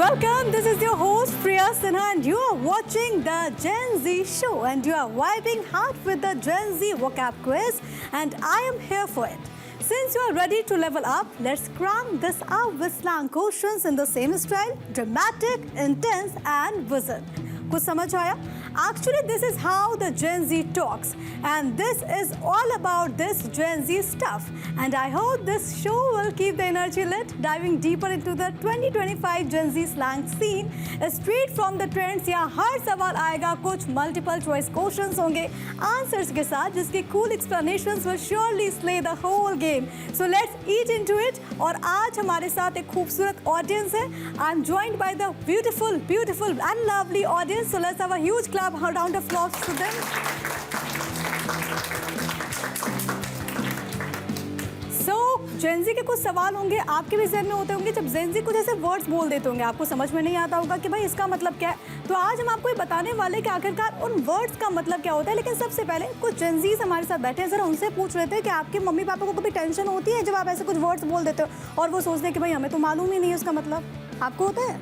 Welcome, this is your host Priya Sinha and you are watching the Gen Z show and you are vibing hard with the Gen Z vocab quiz and I am here for it. Since you are ready to level up, let's cram this up with slang questions in the same style, dramatic, intense and wizard. कुछ समझ आया? Actually, this is how the Gen Z talks and this is all about this Gen Z stuff. And I hope this show will keep the energy lit, diving deeper into the 2025 Gen Z slang scene. Straight from the trends, यहाँ हर सवाल आएगा, कुछ multiple choice questions होंगे answers के साथ, जिसके cool explanations will surely slay the whole game. So let's eat into it. और आज हमारे साथ एक खूबसूरत audience है. I'm joined by the beautiful, beautiful and lovely audience. So let's have a huge clap. A round of applause to them. So, Gen Z के कुछ सवाल होंगे आपके भी ज़हन में होते होंगे जब Gen Z कुछ ऐसे वर्ड्स बोल देते होंगे आपको समझ में नहीं आता होगा कि भाई इसका मतलब क्या है. तो आज हम आपको ये बताने वाले कि आखिरकार उन वर्ड्स का मतलब क्या होता है. लेकिन सबसे पहले कुछ Gen Z हमारे साथ बैठे हैं, ज़रा उनसे पूछ रहे थे कि आपके मम्मी पापा को कभी टेंशन होती है जब आप ऐसे कुछ वर्ड्स बोल देते हो और वो सोचते हैं कि भाई हमें तो मालूम ही नहीं है उसका मतलब. आपको होता है?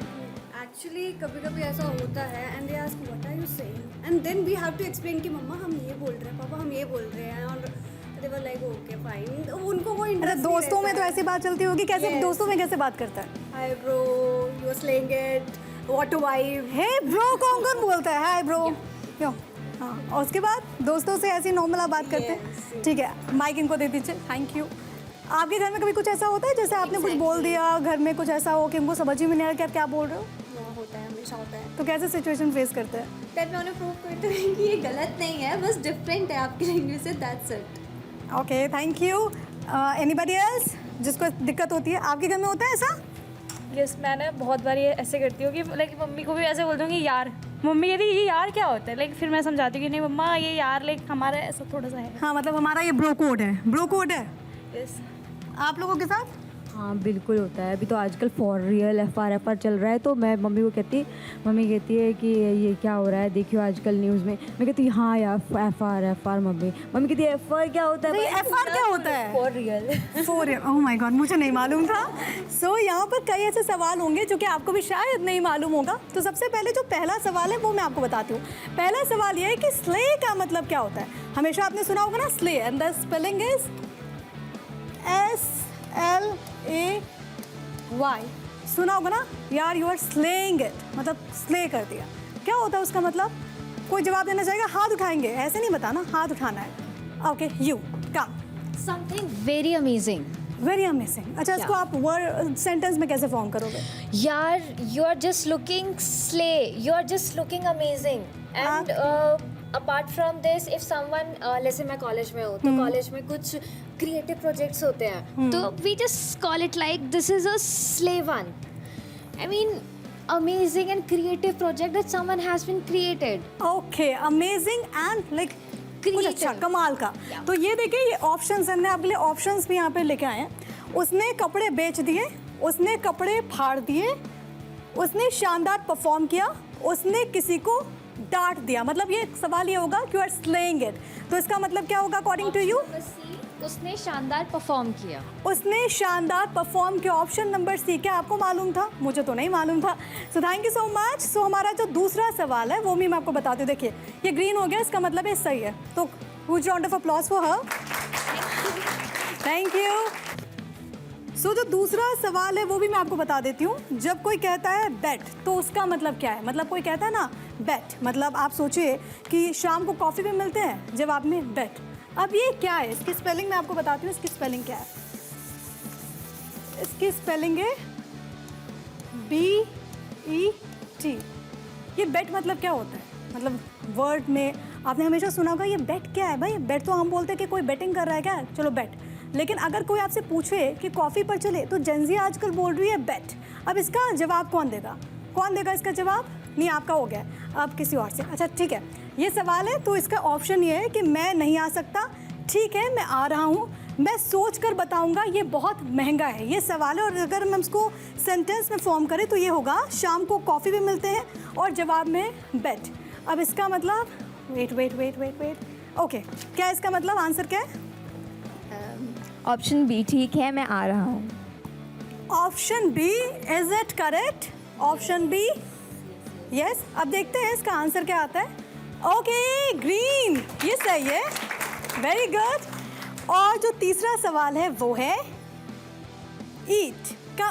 एक्चुअली कभी कभी ऐसा होता है and they ask what are you saying and then we have to explain कि मम्मा हम ये बोल रहे हैं, पापा हम ये बोल रहे हैं और दे वर लाइक ओके फाइन. उनको वो इंटरेस्ट. दोस्तों में तो ऐसी बात चलती होगी. कैसे Yes. दोस्तों में कैसे बात करता है? Hi bro, you are slaying it, what to vibe. Hey bro कौन बोलता है हाय ब्रो. क्यों? हाँ, और उसके बाद दोस्तों से ऐसी नॉर्मल आप बात करते हैं. ठीक है, माइक इनको दे दीजिए. Thank you. आपके घर में कभी कुछ ऐसा होता है जैसे आपने कुछ बोल दिया, घर में कुछ ऐसा हो कि उनको समझ ही में नहीं आ रहा कि आप क्या बोल रहे हो? होता है, हमेशा होता है. तो कैसे सिचुएशन फेस करते हैं? देन मैं उन्हें प्रूव करती हूँ कि ये गलत नहीं है, बस डिफरेंट है आपकी लैंग्वेज से, that's it. Okay, thank you. Anybody else जिसको दिक्कत होती है? आपके घर में होता है ऐसा? यस, मैंने बहुत बार ये ऐसे करती हूँ कि लाइक मम्मी को भी ऐसे बोल दूँगी यार. मम्मी कहती ये यार क्या होता है. लाइक फिर मैं समझाती हूँ कि नहीं मम्मा ये यार लाइक हमारा ऐसा थोड़ा सा है. हाँ, मतलब हमारा ये ब्रो कोड है. ब्रो कोड है. यस. आप लोगों के साथ? हाँ बिल्कुल होता है. अभी तो आजकल फॉर रियल FR चल रहा है तो मैं मम्मी को मम्मी कहती है कि ये क्या हो रहा है देखियो आजकल न्यूज़ में. मैं कहती हूँ हाँ यार FR मम्मी कहती है FR क्या होता है. FR क्या होता है? For real. Oh my God, मुझे नहीं मालूम था. सो यहाँ पर कई ऐसे सवाल होंगे जो कि आपको भी शायद नहीं मालूम होगा. तो सबसे पहले जो पहला सवाल है वो मैं आपको बताती हूँ. पहला सवाल ये है कि स्ले का मतलब क्या होता है. हमेशा आपने सुना होगा ना slay, and the spelling is SLAY. सुना होगा ना यार, यू आर स्लेइंग इट, मतलब स्ले कर दिया. क्या होता है उसका मतलब? कोई जवाब देना चाहेगा? हाथ उठाएंगे, ऐसे नहीं बताना, हाथ उठाना है. Okay, you come. Something very amazing. Very amazing. अच्छा, इसको आप वर्ड सेंटेंस में कैसे फॉर्म करोगे? Yaar, you are just looking slay. You are just looking amazing. And apart from this, if someone, let's say मैं कॉलेज में हूँ, तो कॉलेज में कुछ क्रिएटिव प्रोजेक्ट्स होते हैं, तो we just call it like this is a slay one. I mean, amazing and creative project that someone has been created. Okay, amazing and like कुछ अच्छा कमाल का. तो ये देखिए, ये ऑप्शंस हमने आपके लिए ऑप्शंस भी यहाँ पे लेके आए हैं. उसने कपड़े बेच दिए, उसने कपड़े फाड़ दिए, उसने शानदार परफॉर्म किया, उसने किसी को डांट दिया. मतलब ये सवाल ये होगा कि यू आर स्लेइंग इट. तो इसका मतलब क्या होगा अकॉर्डिंग टू यू? उसने शानदार परफॉर्म किया. उसने शानदार परफॉर्म किया. Option number C. क्या आपको मालूम था? मुझे तो नहीं मालूम था. So thank you so much. So हमारा जो दूसरा सवाल है वो भी मैं आपको बताती हूँ. देखिए, ये ग्रीन हो गया, इसका मतलब ये सही है. तो whose round of applause for her. Thank you. So जो दूसरा सवाल है वो भी मैं आपको बता देती हूँ. जब कोई कहता है बेट, तो उसका मतलब क्या है? मतलब कोई कहता है ना बेट, मतलब आप सोचिए कि शाम को कॉफ़ी पे मिलते हैं, जवाब में बेट. अब ये क्या है? इसकी स्पेलिंग मैं आपको बताती हूँ. इसकी स्पेलिंग क्या है? इसकी स्पेलिंग है BET. ये बेट मतलब क्या होता है? मतलब वर्ड में आपने हमेशा सुना होगा ये बेट क्या है. भाई बेट तो हम बोलते हैं कि कोई बेटिंग कर रहा है क्या, चलो बेट. लेकिन अगर कोई आपसे पूछे कि कॉफ़ी पर चले, तो Gen Z आजकल बोल रही है बेट. अब इसका जवाब कौन देगा? कौन देगा इसका जवाब? नहीं, आपका हो गया. अब किसी और से. अच्छा ठीक है, ये सवाल है तो इसका ऑप्शन ये है कि मैं नहीं आ सकता. ठीक है, मैं आ रहा हूँ, मैं सोच कर बताऊँगा, ये बहुत महंगा है. ये सवाल है और अगर हम इसको सेंटेंस में फॉर्म करें तो ये होगा शाम को कॉफ़ी भी मिलते हैं और जवाब में बेट. अब इसका मतलब वेट. ओके, क्या इसका मतलब? आंसर क्या है? ऑप्शन बी ठीक है, मैं आ रहा हूँ. Option B, is it correct? Option B yes. अब देखते हैं इसका आंसर क्या आता है। ओके ग्रीन, ये सही है, वेरी गुड। और जो तीसरा सवाल है वो है ईट का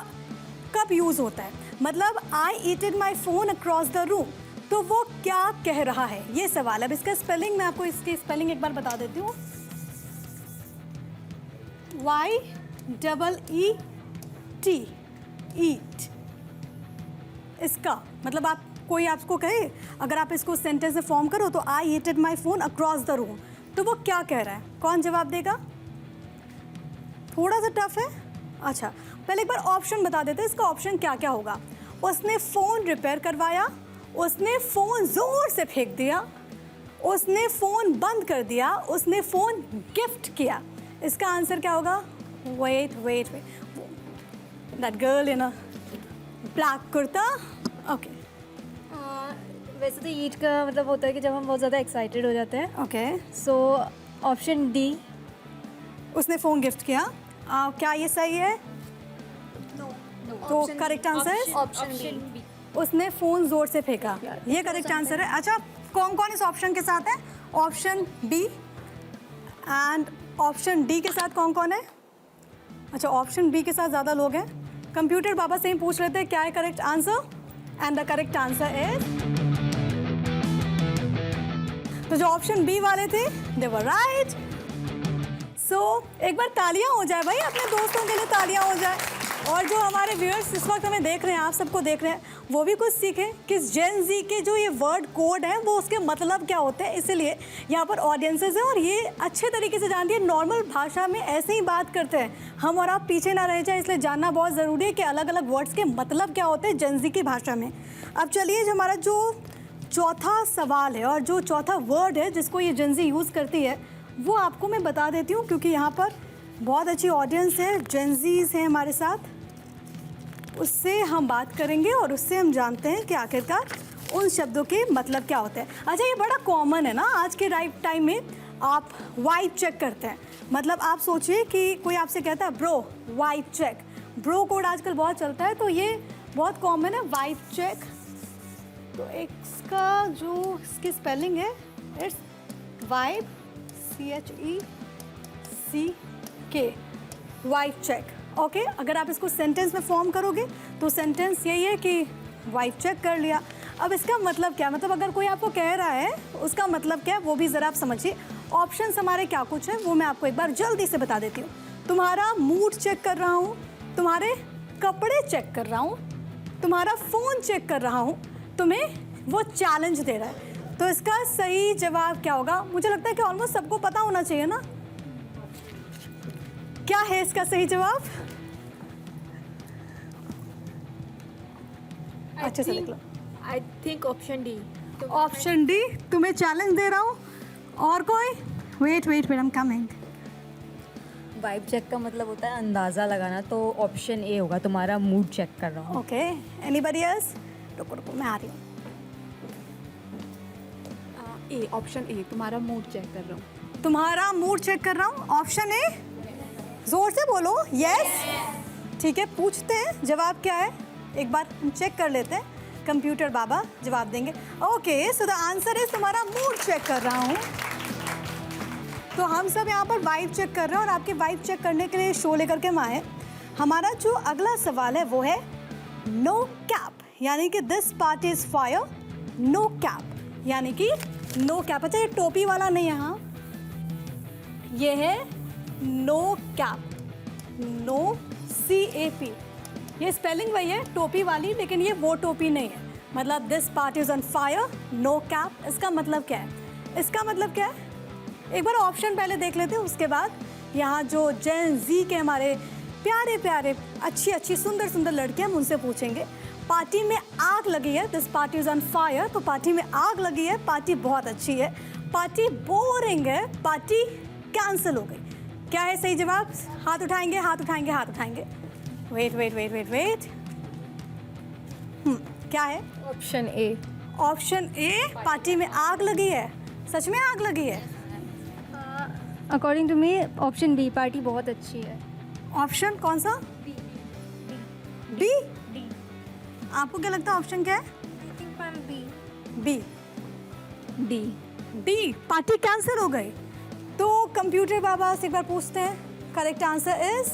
कब यूज़ होता है, मतलब I yeeted my phone across the room, तो वो क्या कह रहा है, ये सवाल है। अब इसका स्पेलिंग मैं आपको इसकी स्पेलिंग एक बार बता देती हूँ। YEET, ईट। इसका मतलब आप कोई आपको कहे, अगर आप इसको सेंटेंस में फॉर्म करो तो I yeeted my phone across the room, तो वो क्या कह रहा है, कौन जवाब देगा? थोड़ा सा टफ है। अच्छा पहले एक बार ऑप्शन बता देते हैं, इसका ऑप्शन क्या क्या होगा। उसने फ़ोन रिपेयर करवाया, उसने फ़ोन ज़ोर से फेंक दिया, उसने फ़ोन बंद कर दिया, उसने फ़ोन गिफ्ट किया। इसका आंसर क्या होगा? Wait wait wait, that girl in a black kurta. Okay वैसे तो ईट का मतलब होता है कि जब हम बहुत ज़्यादा एक्साइटेड हो जाते हैं। Okay, so option D. उसने फ़ोन गिफ्ट किया। क्या ये सही है? तो करेक्ट आंसर ऑप्शन बी। उसने फ़ोन ज़ोर से फेंका, ये करेक्ट आंसर है। अच्छा कौन कौन इस ऑप्शन के साथ है? Option B and option D के साथ कौन कौन है? अच्छा ऑप्शन बी के साथ ज़्यादा लोग हैं। कंप्यूटर बाबा से ही पूछ लेते हैं क्या है correct answer, and the correct answer is, तो जो ऑप्शन बी वाले थे दे वर राइट। सो एक बार तालियां हो जाए भाई, अपने दोस्तों के लिए तालियां हो जाए। और जो हमारे व्यूअर्स इस वक्त हमें देख रहे हैं, आप सबको देख रहे हैं, वो भी कुछ सीखें कि जेन जी के जो ये वर्ड कोड हैं वो उसके मतलब क्या होते हैं। इसीलिए यहाँ पर ऑडियंसेस हैं और ये अच्छे तरीके से जानती है। नॉर्मल भाषा में ऐसे ही बात करते हैं हम, और आप पीछे ना रह जाए, इसलिए जानना बहुत ज़रूरी है कि अलग अलग वर्ड्स के मतलब क्या होते हैं जेन जी की भाषा में। अब चलिए हमारा जो चौथा सवाल है और जो चौथा वर्ड है जिसको ये जेन जी यूज़ करती है वो आपको मैं बता देती हूँ, क्योंकि यहाँ पर बहुत अच्छी ऑडियंस है, जेन जीज़ हैं हमारे साथ, उससे हम बात करेंगे और उससे हम जानते हैं कि आखिरकार उन शब्दों के मतलब क्या होते हैं। अच्छा ये बड़ा कॉमन है ना आज के टाइम में, आप वाइब चेक करते हैं, मतलब आप सोचिए कि कोई आपसे कहता है bro vibe check, bro code आजकल बहुत चलता है, तो ये बहुत कॉमन है वाइब चेक। तो इसका जो इसकी स्पेलिंग है it's vibe CHECK, vibe check. Okay अगर आप इसको सेंटेंस में फॉर्म करोगे तो सेंटेंस यही है कि वाइब चेक कर लिया। अब इसका मतलब क्या, मतलब अगर कोई आपको कह रहा है उसका मतलब क्या है वो भी ज़रा आप समझिए। ऑप्शंस हमारे क्या कुछ है वो मैं आपको एक बार जल्दी से बता देती हूँ। तुम्हारा मूड चेक कर रहा हूँ, तुम्हारे कपड़े चेक कर रहा हूँ, तुम्हारा फ़ोन चेक कर रहा हूँ, तुम्हें वो चैलेंज दे रहा है। तो इसका सही जवाब क्या होगा? मुझे लगता है कि ऑलमोस्ट सबको पता होना चाहिए ना, क्या है इसका सही जवाब? अच्छे से लिख लो। I think option D. Option D, तुम्हें चैलेंज दे रहा हूँ। और कोई? Wait wait wait, I am coming. Vibe check का मतलब होता है अंदाज़ा लगाना, तो ऑप्शन ए होगा, तुम्हारा मूड चेक कर रहा हूँ। Okay anybody else? रुको रुको मैं आ रही हूँ। ए, ऑप्शन ए, तुम्हारा मूड चेक कर रहा हूँ। तुम्हारा मूड चेक कर रहा हूँ, ऑप्शन ए। जोर से बोलो यस। ठीक है पूछते हैं जवाब क्या है, एक बार हम चेक कर लेते हैं, कंप्यूटर बाबा जवाब देंगे। Okay so the answer is तुम्हारा मूड चेक कर रहा हूँ। तो हम सब यहाँ पर वाइब चेक कर रहे हैं और आपके वाइब चेक करने के लिए शो लेकर के हम आए। हमारा जो अगला सवाल है वो है नो कैप, यानी कि this part is fire, no cap यानी कि नो कैप। अच्छा ये टोपी वाला नहीं है, हाँ ये है नो कैप, नो CAP, ये स्पेलिंग वही है टोपी वाली, लेकिन ये वो टोपी नहीं है। मतलब this part is on fire, no cap, इसका मतलब क्या है? इसका मतलब क्या है एक बार ऑप्शन पहले देख लेते हैं, उसके बाद यहाँ जो जेन जी के हमारे प्यारे प्यारे अच्छी अच्छी सुंदर सुंदर लड़कियाँ हम उनसे पूछेंगे। पार्टी में आग लगी है, this party is on fire, तो पार्टी में आग लगी है, पार्टी बहुत अच्छी है, पार्टी बोरिंग है, पार्टी कैंसिल हो गई। क्या है सही जवाब? हाथ उठाएंगे हाथ उठाएंगे हाथ उठाएंगे। Wait wait wait wait wait, क्या है? Option A. Option A, party में आग लगी है। सच में आग लगी है? According to me option B, party बहुत अच्छी है। ऑप्शन कौन सा? बी। आपको क्या लगता है ऑप्शन क्या है? I think ma'am B. B. D. D, party cancel हो गई। तो कंप्यूटर बाबा से एक बार पूछते हैं, करेक्ट आंसर इज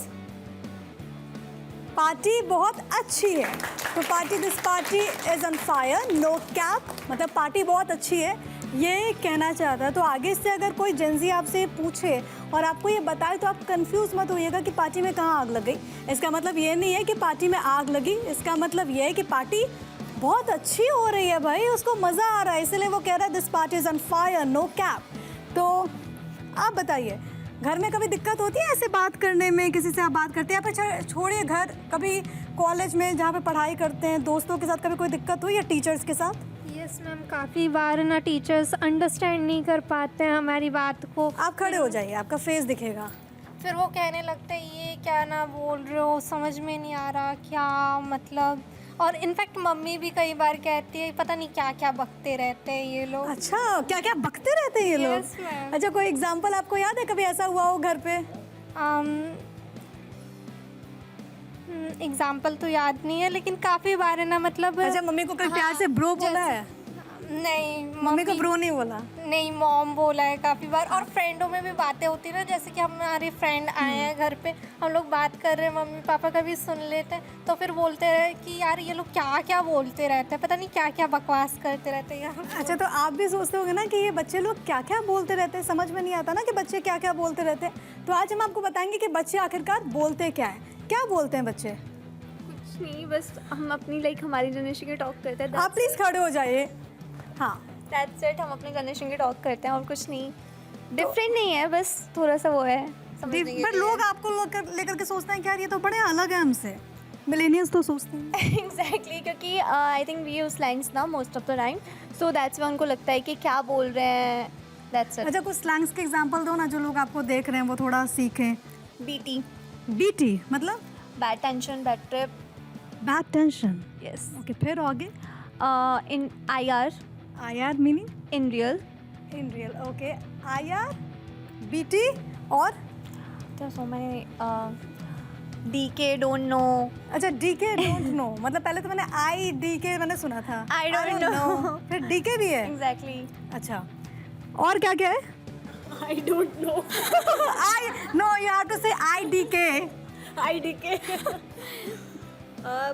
पार्टी बहुत अच्छी है। तो party, this party is on fire, no cap, मतलब पार्टी बहुत अच्छी है ये कहना चाहता है। तो आगे से अगर कोई जेंजी आपसे पूछे और आपको ये बताए तो आप कंफ्यूज मत होइएगा कि पार्टी में कहाँ आग लग गई। इसका मतलब ये नहीं है कि पार्टी में आग लगी, इसका मतलब ये है कि पार्टी बहुत अच्छी हो रही है भाई, उसको मज़ा आ रहा है, इसलिए वो कह रहा है this party is on fire, no cap. तो आप बताइए, घर में कभी दिक्कत होती है ऐसे बात करने में, किसी से आप बात करते हैं या फिर छोड़िए घर, कभी कॉलेज में जहाँ पे पढ़ाई करते हैं दोस्तों के साथ कभी कोई दिक्कत हुई या टीचर्स के साथ? यस मैम, काफ़ी बार ना टीचर्स अंडरस्टैंड नहीं कर पाते हैं हमारी बात को। आप खड़े हो जाइए, आपका फेस दिखेगा। फिर वो कहने लगते हैं ये क्या ना बोल रहे हो, समझ में नहीं आ रहा क्या मतलब। और इनफैक्ट मम्मी भी कई बार कहती है पता नहीं क्या क्या बकते रहते हैं ये लोग। अच्छा, क्या क्या बकते रहते हैं ये लोग? Yes, ma'am. अच्छा, कोई एग्जाम्पल आपको याद है कभी ऐसा हुआ हो घर पे? एग्जाम्पल तो याद नहीं है लेकिन काफ़ी बार है ना मतलब। अच्छा, मम्मी को कभी प्यार से ब्रो बोला है? नहीं, मम्मी को ब्रो नहीं बोला? नहीं, मॉम बोला है काफ़ी बार। और फ्रेंडों में भी बातें होती है ना, जैसे कि हमारे फ्रेंड आए हैं घर पे, हम लोग बात कर रहे हैं, मम्मी पापा कभी सुन लेते हैं तो फिर बोलते रहे कि यार ये लोग क्या क्या बोलते रहते हैं, पता नहीं क्या क्या बकवास करते रहते हैं यार। अच्छा, तो आप भी सोचते होंगे ना कि ये बच्चे लोग क्या क्या बोलते रहते हैं, समझ में नहीं आता ना कि बच्चे क्या क्या बोलते रहते हैं। तो आज हम आपको बताएंगे कि बच्चे आखिरकार बोलते क्या हैं, क्या बोलते हैं बच्चे। कुछ नहीं, बस हम अपनी लाइक हमारी जनरेशन के टॉक करते हैं। आप प्लीज़ खड़े हो जाइए। हाँ, दैट्स इट, हम अपने जनरेशन के टॉक करते हैं और कुछ नहीं, डिफरेंट नहीं है, बस थोड़ा सा वो है समझने के पर लिए। लोग आपको लेकर के सोचते हैं कि यार ये तो बड़े अलग है हमसे। मिलेनियल्स तो सोचते हैं एग्जैक्टली, क्योंकि I think we use slangs ना most of the time, so that's why उनको लगता है कि क्या बोल रहे हैं, दैट्स इट। अच्छा, कुछ स्लैंग्स के एग्जांपल दो ना जो लोग आपको देख रहे हैं वो थोड़ा सीखें। बीटी, बीटी मतलब bad tension, bad trip. Bad tension, yes. Okay, फिर आगे? इन IR, IR meaning in real. In real, okay. IR, BT और तो सो मैंने DK, डोंट नो। अच्छा, डीके डोंट नो, मतलब पहले तो मैंने आई डी के मैंने सुना था, I don't know। फिर डीके भी है? एग्जैक्टली। अच्छा, और क्या क्या है? I don't know. I know, you have to say I D K. IDK।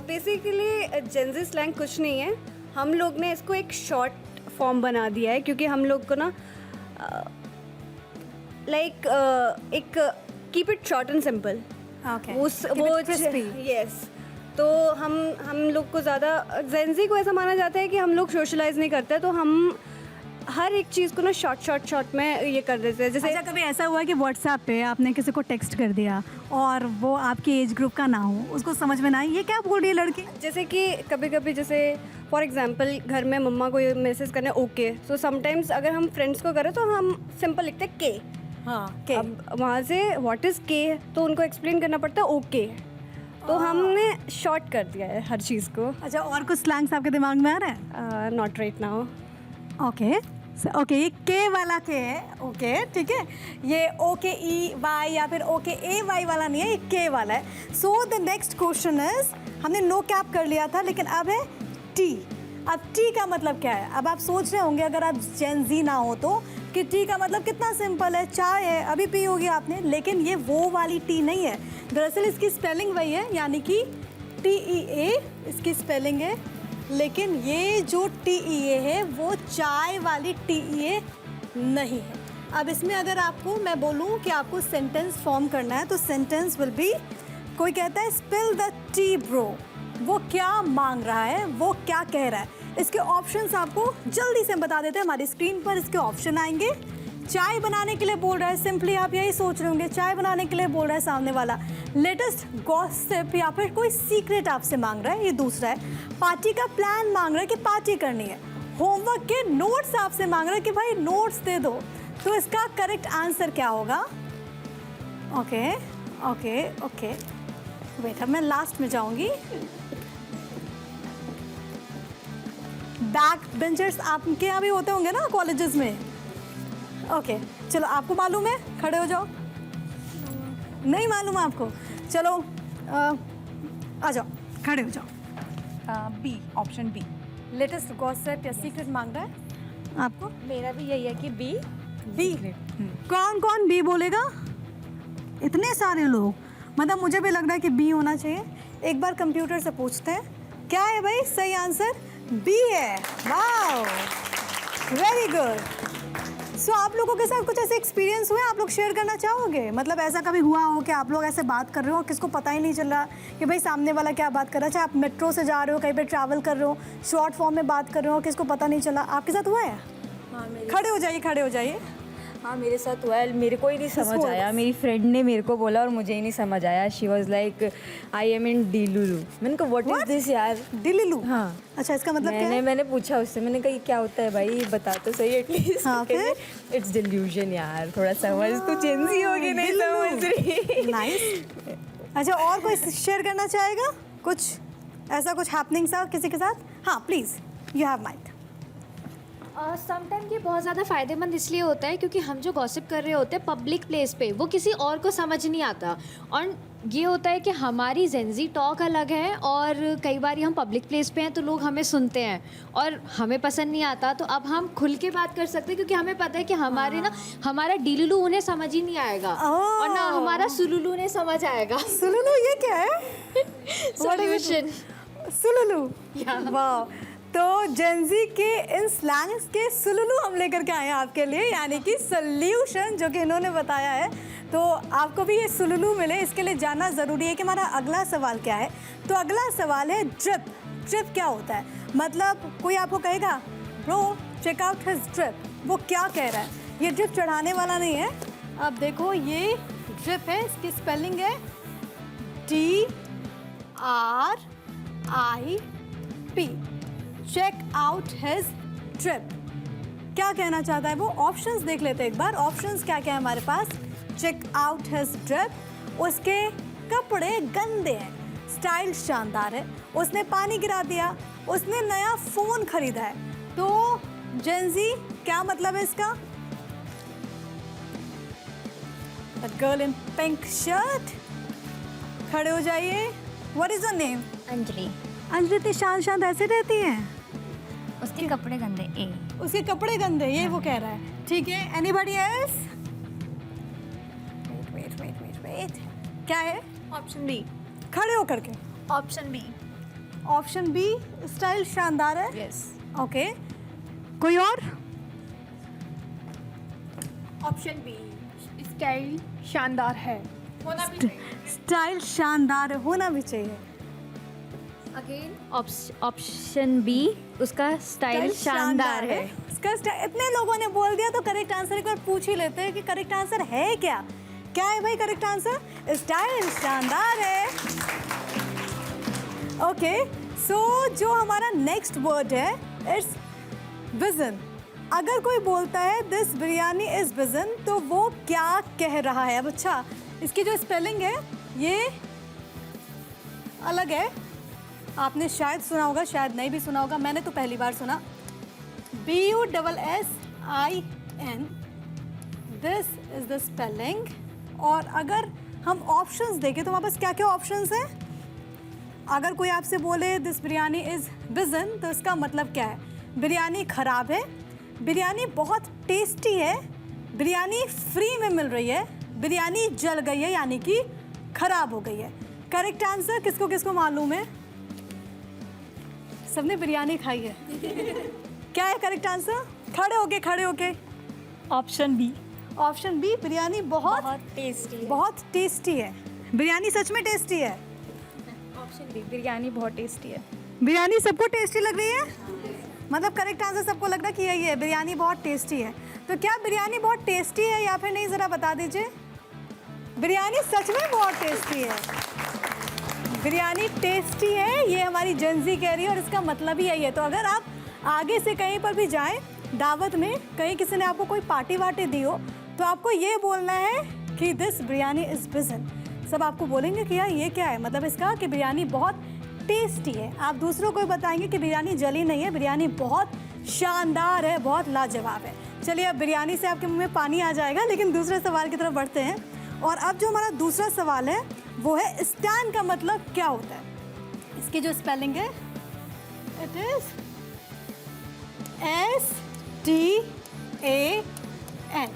Basically Gen Z slang कुछ नहीं है, हम लोग ने इसको एक शॉर्ट फॉर्म बना दिया है क्योंकि हम लोग को ना लाइक एक keep it short and simple, okay, वो यस। तो हम लोग को ज़्यादा जेंजी को ऐसा माना जाता है कि हम लोग सोशलाइज नहीं करते, तो हम हर एक चीज़ को ना शॉर्ट में ये कर देते हैं। जैसे अच्छा, कभी ऐसा हुआ कि व्हाट्सएप पे आपने किसी को टेक्स्ट कर दिया और वो आपकी एज ग्रुप का ना हो, उसको समझ में ना आई ये क्या बोल रही है लड़की? जैसे कि कभी कभी जैसे फॉर एग्जांपल घर में मम्मा को मैसेज करना है ओके, सो समटाइम्स अगर हम फ्रेंड्स को करें तो हम सिंपल लिखते हैं के। हाँ, के। अब वहाँ से व्हाट इज़ के, तो उनको एक्सप्लेन करना पड़ता है ओके, तो हमने शॉर्ट कर दिया है हर चीज़ को। अच्छा, और कुछ स्लैंग्स आपके दिमाग में आ रहा है? Not right now. Okay, okay, ये के वाला के है, ओके, ठीक है। ये OKEY या फिर OKAY वाला नहीं है, ये के वाला है। So the next question is, हमने नो कैप कर लिया था लेकिन अब है टी। अब टी का मतलब क्या है? अब आप सोच रहे होंगे अगर आप जेन जी ना हो तो कि टी का मतलब कितना सिंपल है, चाय है, अभी पी होगी आपने, लेकिन ये वो वाली टी नहीं है। दरअसल इसकी स्पेलिंग वही है, यानी कि TEA इसकी स्पेलिंग है, लेकिन ये जो TEA है वो चाय वाली TEA नहीं है। अब इसमें अगर आपको मैं बोलूँ कि आपको सेंटेंस फॉर्म करना है तो सेंटेंस विल बी, कोई कहता है स्पिल द टी ब्रो, वो क्या मांग रहा है, वो क्या कह रहा है। इसके ऑप्शंस आपको जल्दी से बता देते हैं, हमारी स्क्रीन पर इसके ऑप्शन आएंगे। चाय बनाने के लिए बोल रहा है, सिंपली आप यही सोच रहे होंगे चाय बनाने के लिए बोल रहा है सामने वाला। लेटेस्ट गॉसिप या फिर कोई सीक्रेट आपसे मांग रहा है, ये दूसरा है। पार्टी का प्लान मांग रहा है कि पार्टी करनी है। होमवर्क के नोट्स आपसे मांग रहा है कि भाई नोट्स दे दो। तो इसका करेक्ट आंसर क्या होगा? ओके ओके ओके, वेट, अब मैं लास्ट में जाऊंगी। बैक बेंचर्स आपके यहाँ भी होते होंगे ना कॉलेजेस में? ओके, चलो, आपको मालूम है, खड़े हो जाओ। नहीं मालूम आपको? चलो आ जाओ, खड़े हो जाओ। B, option B. Latest gossip या सीक्रेट मांग रहा है आपको? मेरा भी यही है कि बी। बी। कौन कौन बी बोलेगा? इतने सारे लोग, मतलब मुझे भी लग रहा है कि बी होना चाहिए। एक बार कंप्यूटर से पूछते हैं क्या है भाई सही आंसर? बी है। Wow, very good. सो आप लोगों के साथ कुछ ऐसे एक्सपीरियंस हुए आप लोग शेयर करना चाहोगे? मतलब ऐसा कभी हुआ हो कि आप लोग ऐसे बात कर रहे हो और किसको पता ही नहीं चल रहा कि भाई सामने वाला क्या बात कर रहा है? चाहे आप मेट्रो से जा रहे हो, कहीं पे ट्रैवल कर रहे हो, शॉर्ट फॉर्म में बात कर रहे हो, किसको पता नहीं चला? आपके साथ हुआ है? हाँ खड़े हो जाइए, खड़े हो जाइए। हाँ मेरे साथ हुआ है, मेरे को ही नहीं समझ आया, मेरी फ्रेंड ने मेरे को बोला और मुझे ही नहीं समझ आया। She was like I am in delulu. मैंने कहा व्हाट इज दिस यार? डिलुलू? हाँ। अच्छा, इसका मतलब क्या है? मैंने पूछा उससे, मैंने कहा ये क्या होता है भाई, बता तो सही एटलीस्ट। हाँ, फिर? इट्स डिल्यूजन यार, थोड़ा समझ तो चेंजी हो गई, नहीं समझ रही। नाइस। अच्छा, और कोई शेयर करना चाहेगा कुछ ऐसा, कुछ हैपनिंग सा किसी के साथ? हाँ please, you have mic. Sometime ये बहुत ज़्यादा फ़ायदेमंद इसलिए होता है क्योंकि हम जो गॉसिप कर रहे होते हैं पब्लिक प्लेस पे, वो किसी और को समझ नहीं आता। और ये होता है कि हमारी जेंजी टॉक अलग है और कई बार हम पब्लिक प्लेस पे हैं तो लोग हमें सुनते हैं और हमें पसंद नहीं आता, तो अब हम खुल के बात कर सकते हैं क्योंकि हमें पता है कि हमारे ना हमारा डीलुलू उन्हें समझ ही नहीं आएगा और ना हमारा सुलुलू उन्हें समझ आएगा। सुलुलू ये क्या है? सॉल्यूशन सुलुलू, वाह। तो जेंजी के इन स्लैंग्स के सुलुलू हम लेकर के आए हैं आपके लिए, यानी कि सोल्यूशन जो कि इन्होंने बताया है। तो आपको भी ये सुलुलू मिले इसके लिए जानना ज़रूरी है कि हमारा अगला सवाल क्या है। तो अगला सवाल है ड्रिप। ड्रिप क्या होता है? मतलब कोई आपको कहेगा bro check out his drip, वो क्या कह रहा है? ये ड्रिप चढ़ाने वाला नहीं है। अब देखो ये ड्रिप है, इसकी स्पेलिंग है DRIP। Check out his drip क्या कहना चाहता है वो? ऑप्शंस देख लेते हैं एक बार। ऑप्शंस क्या क्या है हमारे पास? चेक आउट हिज ड्रिप, उसके कपड़े गंदे हैं, स्टाइल शानदार है, उसने पानी गिरा दिया, उसने नया फ़ोन खरीदा है। तो जेंजी क्या मतलब है इसका? The girl in pink shirt, खड़े हो जाइए। What is your name? Anjali. Anjali इतनी शांत शांत ऐसे रहती है? उसके कपड़े गंदे। ए। उसके कपड़े गंदे, ये वो कह रहा है। ठीक है, एनीबॉडी एल्स? वेट, क्या है? Option B. खड़े होकर के। Option B. Option B, style शानदार है। यस। ओके, कोई और? ऑप्शन बी, स्टाइल शानदार है, होना भी चाहिए। स्टाइल शानदार है, होना भी चाहिए। अगेन ऑप्शन बी, उसका स्टाइल शानदार है। उसका स्टाइल, इतने लोगों ने बोल दिया तो करेक्ट आंसर एक बार पूछ ही लेते हैं कि करेक्ट आंसर है क्या? क्या है भाई करेक्ट आंसर? स्टाइल शानदार है। ओके, सो जो हमारा नेक्स्ट वर्ड है इट्स विजन। अगर कोई बोलता है दिस बिरयानी इज विजन, तो वो क्या कह रहा है? अब अच्छा, इसकी जो स्पेलिंग है ये अलग है, आपने शायद सुना होगा, शायद नहीं भी सुना होगा, मैंने तो पहली बार सुना। BUSSIN, this is the spelling. और अगर हम ऑप्शंस देखें तो हमारे पास क्या क्या ऑप्शंस हैं? अगर कोई आपसे बोले दिस बिरयानी इज़ विजन, तो इसका मतलब क्या है? बिरयानी ख़राब है, बिरयानी बहुत टेस्टी है, बिरयानी फ्री में मिल रही है, बिरयानी जल गई है यानी कि ख़राब हो गई है। करेक्ट आंसर किसको किसको मालूम है? सबने बिरयानी खाई है। क्या है करेक्ट आंसर? खड़े होके, खड़े होके। Option B. Option B, biryani बहुत टेस्टी है। बिरयानी सच में टेस्टी है। ऑप्शन बी, बिरयानी बहुत टेस्टी है। बिरयानी सबको टेस्टी लग रही है, मतलब करेक्ट आंसर सबको लग रहा है कि यही है, बिरयानी बहुत टेस्टी है। तो क्या बिरयानी बहुत टेस्टी है या फिर नहीं, ज़रा बता दीजिए। बिरयानी सच में बहुत टेस्टी है, बिरयानी टेस्टी है, ये हमारी जेंजी कह रही है और इसका मतलब ही यही है। तो अगर आप आगे से कहीं पर भी जाएं, दावत में कहीं किसी ने आपको कोई पार्टी वार्टी दी हो, तो आपको ये बोलना है कि दिस बिरयानी इज़ विजन। सब आपको बोलेंगे कि यार ये क्या है, मतलब इसका कि बिरयानी बहुत टेस्टी है। आप दूसरों को बताएंगे कि बिरयानी जली नहीं है, बिरयानी बहुत शानदार है, बहुत लाजवाब है। चलिए, अब बिरयानी से आपके मुंह में पानी आ जाएगा, लेकिन दूसरे सवाल की तरफ बढ़ते हैं। और अब जो हमारा दूसरा सवाल है वो है स्टैन का मतलब क्या होता है? इसकी जो स्पेलिंग है इट इज STAN।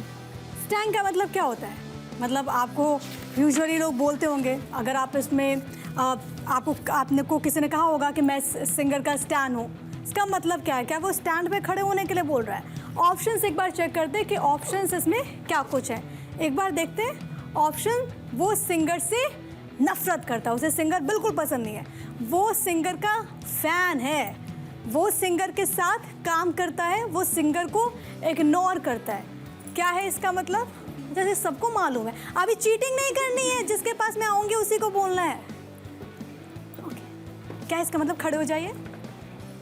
स्टैंग का मतलब क्या होता है? मतलब आपको यूजुअली लोग बोलते होंगे, अगर आप इसमें आपने को किसी ने कहा होगा कि मैं सिंगर का स्टैन हूँ, इसका मतलब क्या है? क्या वो स्टैंड पे खड़े होने के लिए बोल रहा है? ऑप्शंस एक बार चेक करते हैं कि ऑप्शंस इसमें क्या कुछ है। एक बार देखते हैं ऑप्शन। वो सिंगर से नफरत करता है, उसे सिंगर बिल्कुल पसंद नहीं है, वो सिंगर का फैन है, वो सिंगर के साथ काम करता है, वो सिंगर को इग्नोर करता है। क्या है इसका मतलब? जैसे सबको मालूम है, अभी चीटिंग नहीं करनी है, जिसके पास मैं आऊँगी उसी को बोलना है। ओके, क्या है इसका मतलब? खड़े हो जाइए।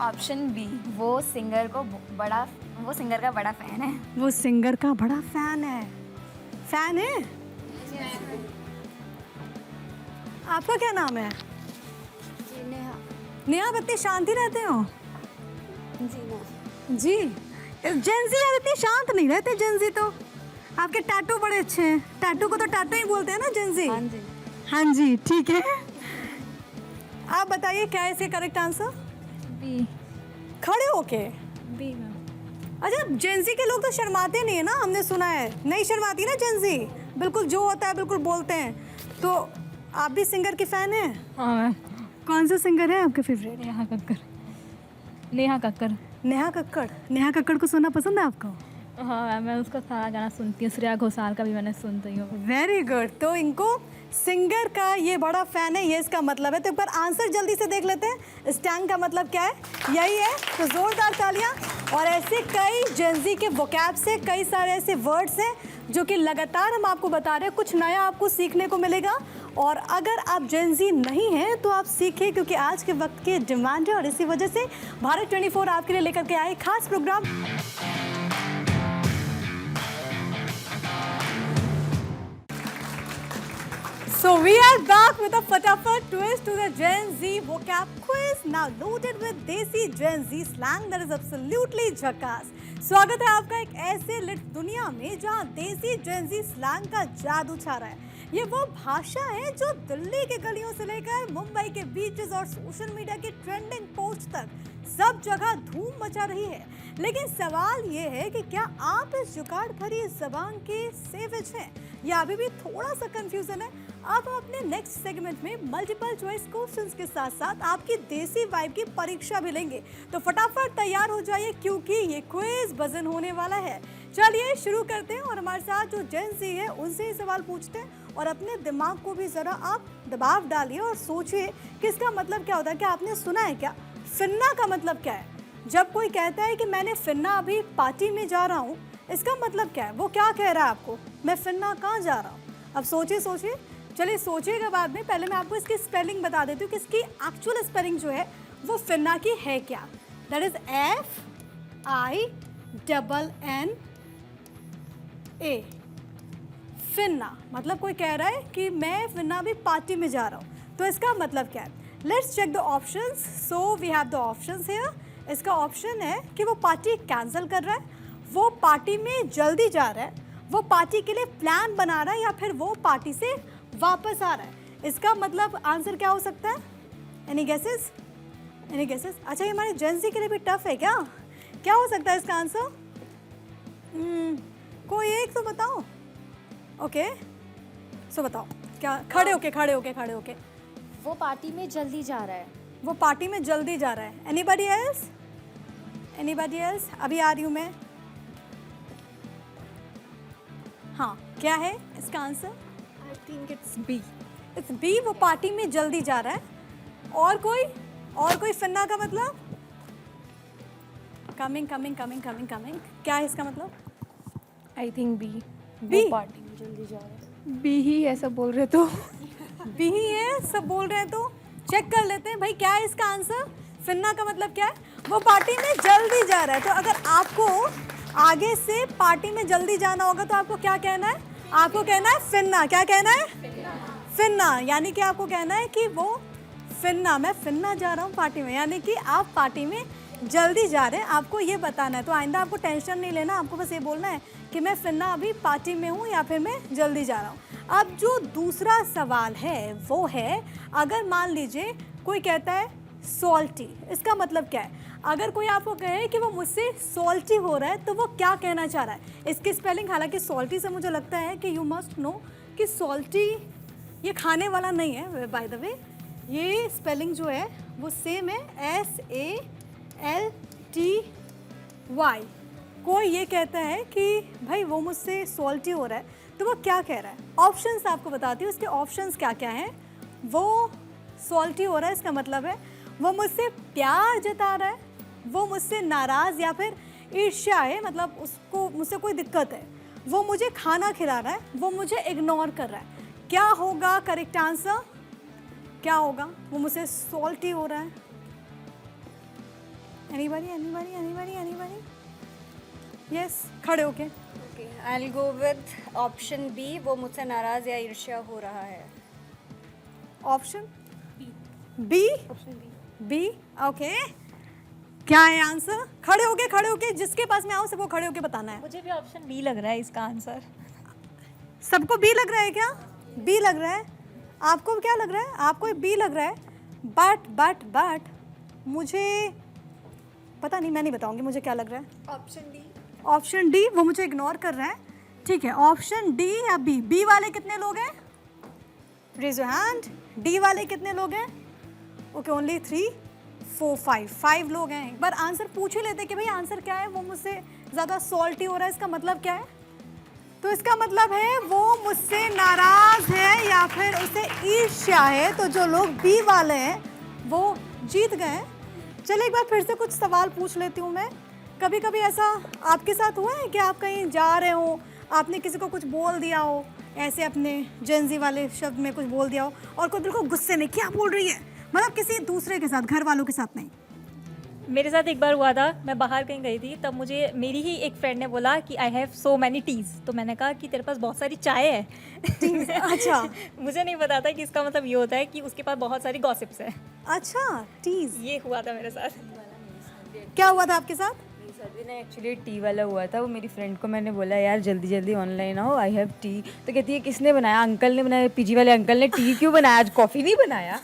ऑप्शन बी, वो सिंगर का बड़ा फैन है। वो सिंगर का बड़ा फैन है। फैन है? आपका क्या नाम है? नेहा। आप इतनी शांति रहते हो? जी। जेंजी यार इतनी शांत नहीं रहते। जेंजी तो आपके टैटू बड़े अच्छे हैं। टैटू को तो टैटू ही बोलते हैं ना जेंजी? हाँ जी। हाँ जी, ठीक है। आप बताइए क्या है इसका करेक्ट आंसर? बी। खड़े होके? B ma'am. अच्छा, जेंजी के लोग तो शर्माते नहीं है ना, हमने सुना है। नहीं शर्माती ना जेंजी, बिल्कुल जो होता है बिल्कुल बोलते हैं। तो आप भी सिंगर की फैन हैं? हाँ मैम। कौन सा सिंगर है आपके फेवरेट? नेहा कक्कर। नेहा कक्कड़ को सुनना पसंद है आपको? हाँ मैम, मैं उसका सारा गाना सुनती हूँ। श्रेया घोषाल का भी मैंने सुनती हूँ। Very good. तो इनको सिंगर का ये बड़ा फैन है, ये इसका मतलब है। तो एक बार आंसर जल्दी से देख लेते हैं। स्टैंग का मतलब क्या है? यही है। तो जोरदार तालियां। और ऐसे कई जेंजी के वोकैब से कई सारे ऐसे वर्ड्स हैं जो कि लगातार हम आपको बता रहे हैं। कुछ नया आपको सीखने को मिलेगा। और अगर आप जेंजी नहीं हैं तो आप सीखें, क्योंकि आज के वक्त की डिमांड है। और इसी वजह से भारत 24 आपके लिए लेकर के आए खास programme. So we are back with a fatafat twist to the Gen Z vocab quiz, now loaded with desi Gen Z slang that is absolutely झकास। स्वागत है आपका एक ऐसे लिट दुनिया में जहां देसी Gen Z slang का जादू छा रहा है। ये वो भाषा है जो दिल्ली के गलियों से लेकर मुंबई के बीचेस और सोशल मीडिया की ट्रेंडिंग पोस्ट तक सब जगह धूम मचा रही है। लेकिन सवाल ये है कि क्या आप इस जुगाड़ भरी जबान के सेविज हैं या अभी भी थोड़ा सा कंफ्यूजन है? आप अपने नेक्स्ट सेगमेंट में मल्टीपल चॉइस क्वेश्चंस के साथ साथ आपकी देसी वाइब की परीक्षा भी लेंगे। तो फटाफट तैयार हो जाइए, क्योंकि ये क्विज बजन होने वाला है। चलिए शुरू करते हैं और हमारे साथ जो जेन ज़ी है उनसे ही सवाल पूछते हैं और अपने दिमाग को भी ज़रा आप दबाव डालिए और सोचिए कि इसका मतलब क्या होता है। क्या आपने सुना है क्या? फिरना का मतलब क्या है? जब कोई कहता है कि मैंने फिरना अभी पार्टी में जा रहा हूँ, इसका मतलब क्या है? वो क्या कह रहा है आपको? मैं फिरना कहाँ जा रहा हूँ? अब सोचिए। चलिए सोचिएगा बाद में। पहले मैं आपको इसकी स्पेलिंग बता देती हूँ कि इसकी एक्चुअल स्पेलिंग जो है वो फिरना की है क्या। That is FINNA। फिरना मतलब कोई कह रहा है कि मैं फिरना भी पार्टी में जा रहा हूँ, तो इसका मतलब क्या है? Let's check the options. So we have the options here. इसका ऑप्शन है कि वो पार्टी कैंसिल कर रहा है, वो पार्टी में जल्दी जा रहा है, वो पार्टी के लिए प्लान बना रहा है, या फिर वो पार्टी से वापस आ रहा है। इसका मतलब आंसर क्या हो सकता है? Any guesses? अच्छा, ये हमारे जेन ज़ी के लिए भी टफ है क्या? क्या हो सकता है इसका आंसर? कोई एक तो बताओ। ओके, सो बताओ क्या? खड़े होके वो पार्टी में जल्दी जा रहा है। वो पार्टी में जल्दी जा रहा है। Anybody else? अभी आ रही हूँ मैं। हाँ, क्या है इसका answer? I think it's B. It's B, वो पार्टी में जल्दी जा रहा है। और कोई फिरना का मतलब? कमिंग। क्या है इसका मतलब? I think B. B? Party में जल्दी जा रहा है। B ही ऐसा बोल रहे तो। बी ही है, सब बोल रहे हैं तो चेक कर लेते हैं भाई क्या है इसका आंसर। फिरना का मतलब क्या है? वो पार्टी में जल्दी जा रहा है। तो अगर आपको आगे से पार्टी में जल्दी जाना होगा तो आपको क्या कहना है? आपको कहना है फिरना। क्या कहना है? फिरना। यानी कि आपको कहना है कि वो फिरना, मैं फिरना जा रहा हूँ पार्टी में, यानी कि आप पार्टी में जल्दी जा रहे हैं। आपको ये बताना है। तो आइंदा आपको टेंशन नहीं लेना, आपको बस ये बोलना है कि मैं फिरना अभी पार्टी में हूँ या फिर मैं जल्दी जा रहा हूँ। अब जो दूसरा सवाल है वो है, अगर मान लीजिए कोई कहता है सॉल्टी, इसका मतलब क्या है? अगर कोई आपको कहे कि वो मुझसे सॉल्टी हो रहा है तो वो क्या कहना चाह रहा है? इसकी स्पेलिंग, हालांकि सॉल्टी से मुझे लगता है कि यू मस्ट नो कि सॉल्टी ये खाने वाला नहीं है, बाय द वे ये स्पेलिंग जो है वो सेम है, SALTY। कोई ये कहता है कि भाई वो मुझसे सॉल्टी हो रहा है तो वो क्या कह रहा है? ऑप्शंस आपको बताती हूँ, इसके ऑप्शंस क्या क्या हैं। वो सॉल्टी हो रहा है इसका मतलब है वो मुझसे प्यार जता रहा है, वो मुझसे नाराज़ या फिर ईर्ष्या है, मतलब उसको मुझसे कोई दिक्कत है, वो मुझे खाना खिला रहा है, वो मुझे इग्नोर कर रहा है। क्या होगा करेक्ट आंसर? क्या होगा? वो मुझसे सॉल्टी हो रहा है। Anybody anybody anybody anybody? Yes, खड़े होके। Okay, I will go with option B, वो मुझसे नाराज़ या ईर्ष्या हो रहा है। Option B, B, okay. क्या है आंसर? खड़े होके जिसके पास में आओ सबको खड़े होके बताना है। मुझे भी ऑप्शन बी लग रहा है इसका आंसर। सबको बी लग रहा है क्या? बी लग रहा है? आपको क्या लग रहा है? आपको बी लग रहा है, बट मुझे पता नहीं, मैं नहीं बताऊंगी मुझे क्या लग रहा है। ऑप्शन डी, वो मुझे इग्नोर कर रहा है। ठीक है, ऑप्शन डी या बी? बी वाले कितने लोग हैं? Raise your hand. डी वाले कितने लोग हैं? ओके, ओनली 3 4 5 लोग हैं। एक बार आंसर पूछ ही लेते कि भाई आंसर क्या है। वो मुझसे ज़्यादा सॉल्टी हो रहा है, इसका मतलब क्या है? तो इसका मतलब है वो मुझसे नाराज़ है या फिर उसे ईर्ष्या है। तो जो लोग बी वाले हैं वो जीत गए हैं। चलिए एक बार फिर से कुछ सवाल पूछ लेती हूँ मैं। कभी कभी ऐसा आपके साथ हुआ है कि आप कहीं जा रहे हो, आपने किसी को कुछ बोल दिया हो, ऐसे अपने जेंजी वाले शब्द में कुछ बोल दिया हो और कोई बिल्कुल गुस्से में क्या बोल रही है, मतलब किसी दूसरे के साथ, घर वालों के साथ नहीं? मेरे साथ एक बार हुआ था, मैं बाहर कहीं गई थी, तब मुझे मेरी ही एक फ्रेंड ने बोला कि I have so many teas. तो मैंने कहा कि तेरे पास बहुत सारी चाय है। अच्छा। मुझे नहीं पता था कि इसका मतलब ये होता है कि उसके पास बहुत सारी गॉसिप्स है। अच्छा, टीज। ये हुआ था मेरे साथ। क्या हुआ था आपके साथ? मेरे साथ भी ना एक्चुअली टी वाला हुआ था। वो मेरी फ्रेंड को मैंने बोला यार जल्दी जल्दी ऑनलाइन आओ, आई हैव टी। तो कहती है किसने बनाया? अंकल ने बनाया, पीजी वाले अंकल ने। टी क्यों बनाया? आज कॉफ़ी नहीं बनाया?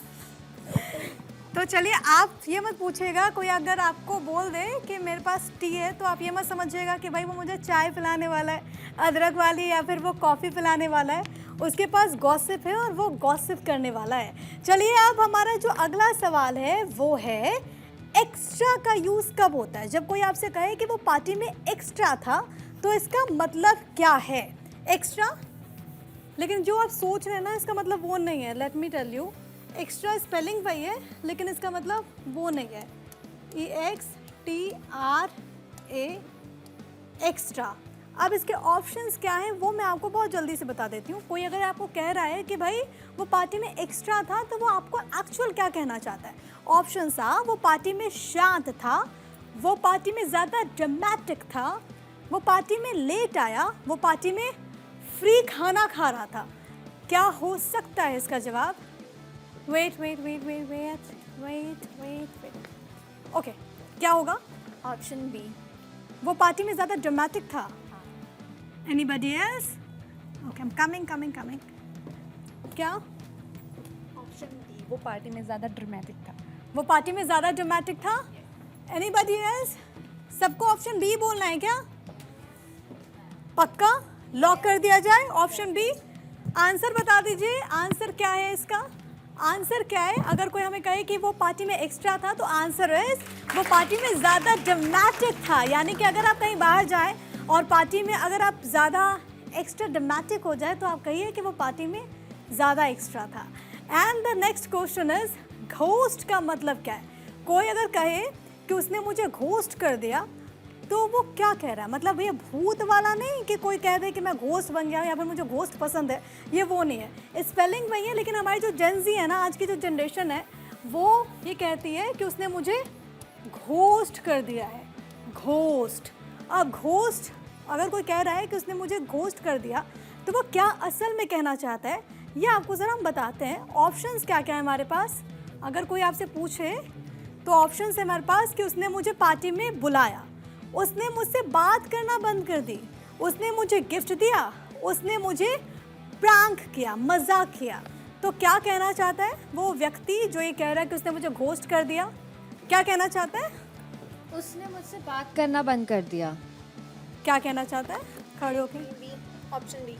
तो चलिए, आप ये मत पूछिएगा, कोई अगर आपको बोल दे कि मेरे पास टी है तो आप ये मत समझिएगा कि भाई वो मुझे चाय पिलाने वाला है अदरक वाली, या फिर वो कॉफ़ी पिलाने वाला है। उसके पास गॉसिप है और वो गॉसिप करने वाला है। चलिए, अब हमारा जो अगला सवाल है वो है एक्स्ट्रा का यूज़ कब होता है? जब कोई आपसे कहे कि वो पार्टी में एक्स्ट्रा था तो इसका मतलब क्या है? एक्स्ट्रा, लेकिन जो आप सोच रहे हैं ना इसका मतलब वो नहीं है। Let me tell you, extra spelling वही है लेकिन इसका मतलब वो नहीं है। EXTRA, extra. अब इसके ऑप्शंस क्या हैं वो मैं आपको बहुत जल्दी से बता देती हूँ। कोई अगर आपको कह रहा है कि भाई वो पार्टी में एक्स्ट्रा था तो वो आपको एक्चुअल क्या कहना चाहता है? ऑप्शंस आ, वो पार्टी में शांत था, वो पार्टी में ज़्यादा ड्रामेटिक था, वो पार्टी में लेट आया, वो पार्टी में फ्री खाना खा रहा था। क्या हो सकता है इसका जवाब? Wait wait wait wait wait wait wait wait okay, क्या होगा? Option B. वो पार्टी में ज़्यादा ड्रामेटिक था। Anybody else? Okay, I am coming. क्या? ऑप्शन डी, वो पार्टी में ज़्यादा ड्रामेटिक था। वो पार्टी में ज़्यादा ड्रामेटिक था। Anybody else? सबको ऑप्शन बी बोलना है क्या? पक्का लॉक कर दिया जाए ऑप्शन बी? आंसर बता दीजिए, आंसर क्या है इसका? आंसर क्या है? अगर कोई हमें कहे कि वो पार्टी में एक्स्ट्रा था तो आंसर है वो पार्टी में ज़्यादा ड्रामेटिक था। यानी कि अगर आप कहीं बाहर जाएं और पार्टी में अगर आप ज़्यादा एक्स्ट्रा ड्रामेटिक हो जाए तो आप कहिए कि वो पार्टी में ज़्यादा एक्स्ट्रा था। And the next question is ghost का मतलब क्या है? कोई अगर कहे कि उसने मुझे घोस्ट कर दिया तो वो क्या कह रहा है? मतलब ये भूत वाला नहीं कि कोई कह दे कि मैं घोस्ट बन गया या फिर मुझे घोस्ट पसंद है, ये वो नहीं है। स्पेलिंग वही है लेकिन हमारी जो जेनजी है ना, आज की जो जनरेशन है, वो ये कहती है कि उसने मुझे घोस्ट कर दिया है। घोस्ट। अब घोस्ट अगर कोई कह रहा है कि उसने मुझे घोस्ट कर दिया तो वो क्या असल में कहना चाहता है ये आपको ज़रा हम बताते हैं। ऑप्शंस क्या क्या है हमारे पास? अगर कोई आपसे पूछे तो ऑप्शंस है हमारे पास कि उसने मुझे पार्टी में बुलाया, उसने मुझसे बात करना बंद कर दी, उसने मुझे गिफ्ट दिया, उसने मुझे प्रैंक किया, मजाक किया। तो क्या कहना चाहता है वो व्यक्ति जो ये कह रहा है कि उसने मुझे घोस्ट कर दिया? क्या कहना चाहता है? उसने मुझसे बात करना बंद कर दिया। क्या कहना चाहता है? खड़े होके ऑप्शन बी।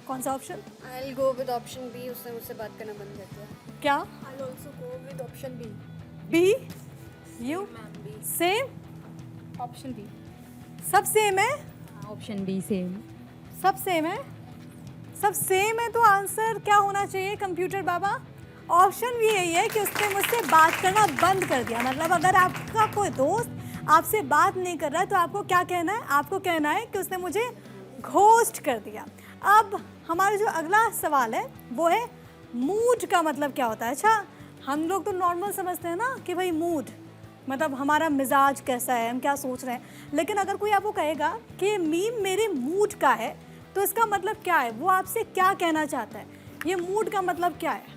कौन सा option? I go with option B, उसने मुझसे बात करना बंद कर दिया। क्या? I also go with option B. B? You? Same? Option B. सब सेम है? Option B same. सब सेम है? सब सेम है तो आंसर क्या होना चाहिए कंप्यूटर बाबा? ऑप्शन भी यही है कि उसने मुझसे बात करना बंद कर दिया। मतलब अगर आपका कोई दोस्त आपसे बात नहीं कर रहा है तो आपको क्या कहना है? आपको कहना है कि उसने मुझे घोस्ट कर दिया। अब हमारा जो अगला सवाल है वो है मूड का मतलब क्या होता है? अच्छा, हम लोग तो नॉर्मल समझते हैं ना कि भाई मूड मतलब हमारा मिजाज कैसा है, हम क्या सोच रहे हैं। लेकिन अगर कोई आपको कहेगा कि ये मीम मेरे मूड का है तो इसका मतलब क्या है? वो आपसे क्या कहना चाहता है? ये मूड का मतलब क्या है?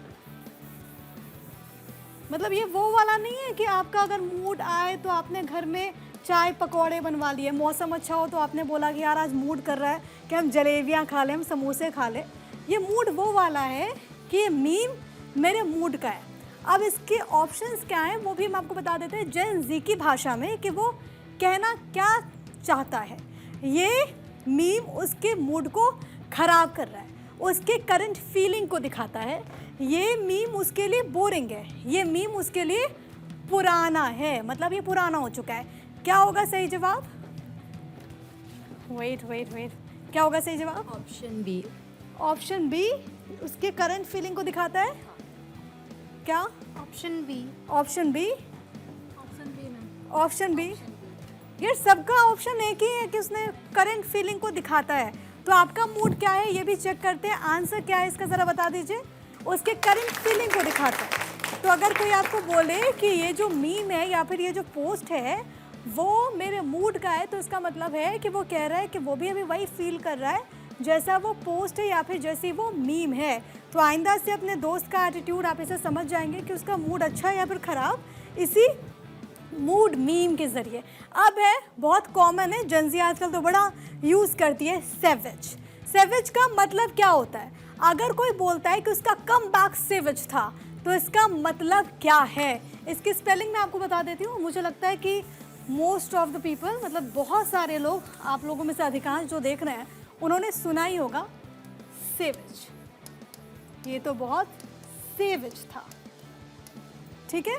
मतलब ये वो वाला नहीं है कि आपका अगर मूड आए तो आपने घर में चाय पकौड़े बनवा लिए, मौसम अच्छा हो तो आपने बोला कि यार आज मूड कर रहा है कि हम जलेबियाँ खा लें, हम समोसे खा लें। ये मूड वो वाला है कि ये मीम मेरे मूड का है। अब इसके ऑप्शंस क्या हैं वो भी हम आपको बता देते हैं जेन ज़ी की भाषा में कि वो कहना क्या चाहता है। ये मीम उसके मूड को ख़राब कर रहा है, उसके करंट फीलिंग को दिखाता है। ये मीम उसके लिए बोरिंग है, ये मीम उसके लिए पुराना है, मतलब ये पुराना हो चुका है। क्या होगा सही जवाब? वेट वेट वेट, क्या होगा सही जवाब? Option B. ऑप्शन बी उसके करंट फीलिंग को दिखाता है। क्या? Option B. Option B? Option B? ये सबका ऑप्शन एक ही है कि उसने करंट फीलिंग को दिखाता है। तो आपका मूड क्या है ये भी चेक करते हैं। आंसर क्या है इसका ज़रा बता दीजिए। उसके करंट फीलिंग को दिखाता है। तो अगर कोई आपको बोले कि ये जो मीम है या फिर ये जो पोस्ट है वो मेरे मूड का है तो इसका मतलब है कि वो कह रहा है कि वो भी अभी वही फील कर रहा है जैसा वो पोस्ट है या फिर जैसी वो मीम है। तो आइंदा से अपने दोस्त का एटीट्यूड आप इसे समझ जाएंगे कि उसका मूड अच्छा है या फिर ख़राब, इसी मूड मीम के ज़रिए। अब है बहुत कॉमन है, जेनज़ी आजकल तो बड़ा यूज़ करती है, सेवेज। सेवेज का मतलब क्या होता है? अगर कोई बोलता है कि उसका कम बैक सेवेज था तो इसका मतलब क्या है? इसकी स्पेलिंग मैं आपको बता देती हूँ। मुझे लगता है कि मोस्ट ऑफ द पीपल, मतलब बहुत सारे लोग, आप लोगों में से अधिकांश जो देख रहे हैं उन्होंने सुना ही होगा सेवेज। ये तो बहुत सेवेज था, ठीक है।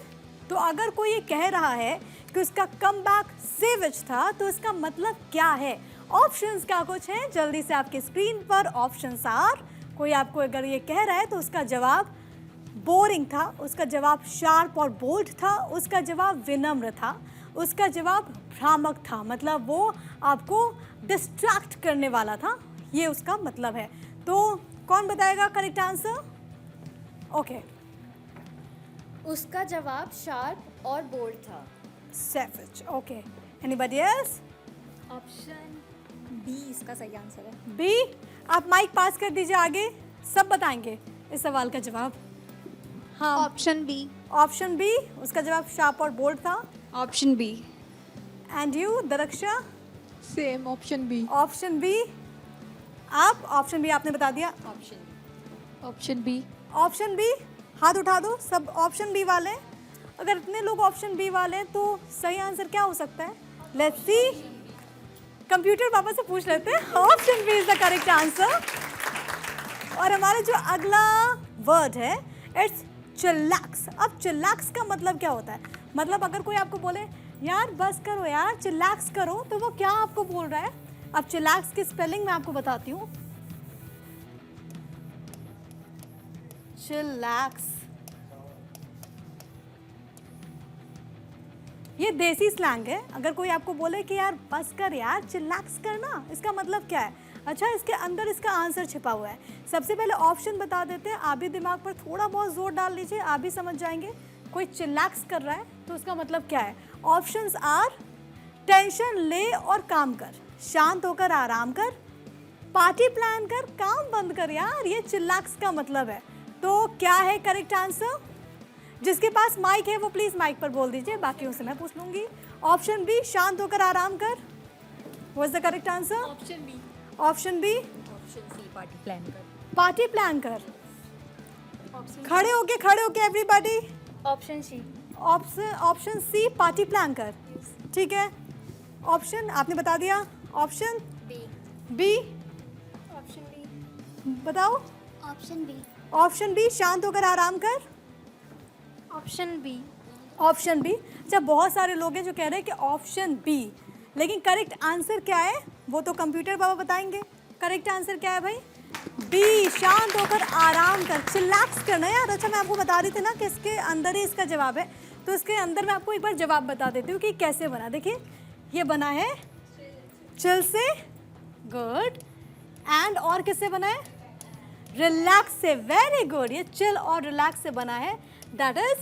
तो अगर कोई ये कह रहा है कि उसका कमबैक सेवेज था तो इसका मतलब क्या है? ऑप्शंस क्या कुछ हैं जल्दी से आपके स्क्रीन पर। ऑप्शंस आर, कोई आपको अगर ये कह रहा है तो उसका जवाब बोरिंग था, उसका जवाब शार्प और बोल्ड था, उसका जवाब विनम्र था, उसका जवाब भ्रामक था, मतलब वो आपको डिस्ट्रैक्ट करने वाला था, ये उसका मतलब है। तो कौन बताएगा करेक्ट आंसर? ओके, उसका जवाब शार्प और बोल्ड था। Savage. Okay, anybody else? Option B इसका सही आंसर है। बी? आप माइक पास कर दीजिए आगे, सब बताएंगे इस सवाल का जवाब। हाँ, ऑप्शन बी। ऑप्शन बी, उसका जवाब शार्प और बोल्ड था। Option B. And you Darakhsha? Same option B. Option B. आप ऑप्शन बी आपने बता दिया। Option B. ऑप्शन बी, हाथ उठा दो सब ऑप्शन बी वाले। अगर इतने लोग ऑप्शन बी वाले हैं तो सही आंसर क्या हो सकता है? लेट्स सी, कंप्यूटर पापा से पूछ लेते हैं। Option B is the correct answer. और हमारा जो अगला वर्ड है इट्स चिल्लैक्स। अब चिल्लैक्स का मतलब क्या होता है? मतलब अगर कोई आपको बोले यार बस करो यार, चिल्लैक्स करो, तो वो क्या आपको बोल रहा है? अब चिल्लैक्स की स्पेलिंग मैं आपको बताती हूँ। चिल्लैक्स, ये देसी स्लैंग है। अगर कोई आपको बोले कि यार बस कर यार, चिल्लैक्स करना, इसका मतलब क्या है? अच्छा, इसके अंदर इसका आंसर छिपा हुआ है। सबसे पहले ऑप्शन बता देते हैं, आप भी दिमाग पर थोड़ा बहुत जोर डाल लीजिए, आप भी समझ जाएंगे। कोई चिल्लैक्स कर रहा है तो उसका मतलब क्या है? ऑप्शंस आर, टेंशन ले और काम कर, शांत होकर आराम कर, पार्टी प्लान कर, काम बंद कर यार, ये चिल्लैक्स का मतलब है। तो क्या है करेक्ट आंसर? जिसके पास माइक है वो प्लीज़ माइक पर बोल दीजिए, बाकियों से मैं पूछ लूँगी। ऑप्शन बी, शांत होकर आराम कर, what is the correct answer? Option B. Option B? Option C, party plan कर। पार्टी प्लान कर। खड़े होके everybody. Option C. Option C party प्लानकर, ठीक है। ऑप्शन आपने बता दिया। Option B. B, option B. बताओ। Option B. ऑप्शन बी, शांत होकर आराम कर। Option B. Option B. अच्छा, बहुत सारे लोग हैं जो कह रहे हैं कि ऑप्शन बी, लेकिन करेक्ट आंसर क्या है वो तो कंप्यूटर बाबा बताएंगे। करेक्ट आंसर क्या है भाई? बी, शांत होकर आराम कर, चिल्लाक्स करना यार। अच्छा, मैं आपको बता रही थी ना कि इसके अंदर ही इसका जवाब है, तो इसके अंदर मैं आपको एक बार जवाब बता देती हूँ कि कैसे बना। देखिए, ये बना है चिल से, गुड, एंड और किससे बना है? रिलैक्स से, वेरी गुड। ये चिल और रिलैक्स से बना है, दैट इज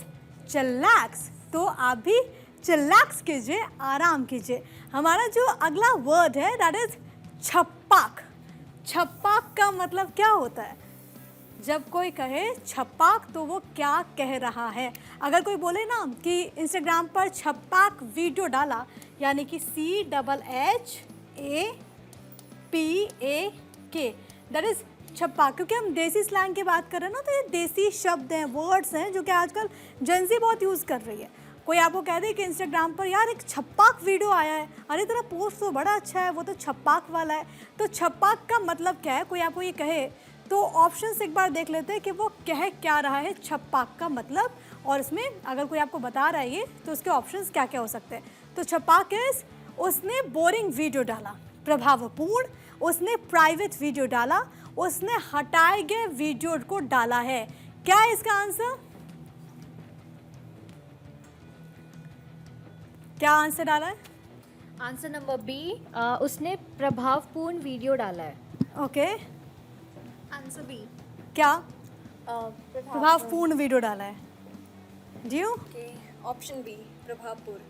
चिल्लैक्स। तो आप भी चिल्लैक्स कीजिए, आराम कीजिए। हमारा जो अगला वर्ड है दैट इज छप्पाक। छप्पाक का मतलब क्या होता है? जब कोई कहे छप्पाक तो वो क्या कह रहा है? अगर कोई बोले ना कि इंस्टाग्राम पर छप्पाक वीडियो डाला, यानी कि CHAPAK, दैट इज छप्पाक। क्योंकि हम देसी स्लैंग की बात कर रहे हैं ना, तो ये देसी शब्द हैं, वर्ड्स हैं जो कि आजकल जेंजी बहुत यूज़ कर रही है। कोई आपको कह दे कि इंस्टाग्राम पर यार एक छप्पाक वीडियो आया है, अरे तेरा पोस्ट तो बड़ा अच्छा है, वो तो छप्पाक वाला है। तो छप्पाक का मतलब क्या है? कोई आपको ये कहे तो ऑप्शंस एक बार देख लेते हैं कि वो कह क्या रहा है छप्पाक का मतलब, और इसमें अगर कोई आपको बता रहा है ये, तो उसके ऑप्शंस क्या क्या हो सकते हैं। तो छप्पाक इज उसने बोरिंग वीडियो डाला, प्रभावपूर्ण, उसने प्राइवेट वीडियो डाला, उसने हटाए गए वीडियो को डाला है। क्या है इसका आंसर? क्या आंसर डाला है? आंसर नंबर बी, उसने प्रभावपूर्ण वीडियो डाला है। Okay, answer B. क्या प्रभावपूर्ण वीडियो डाला है? जी ऑप्शन बी, प्रभावपूर्ण।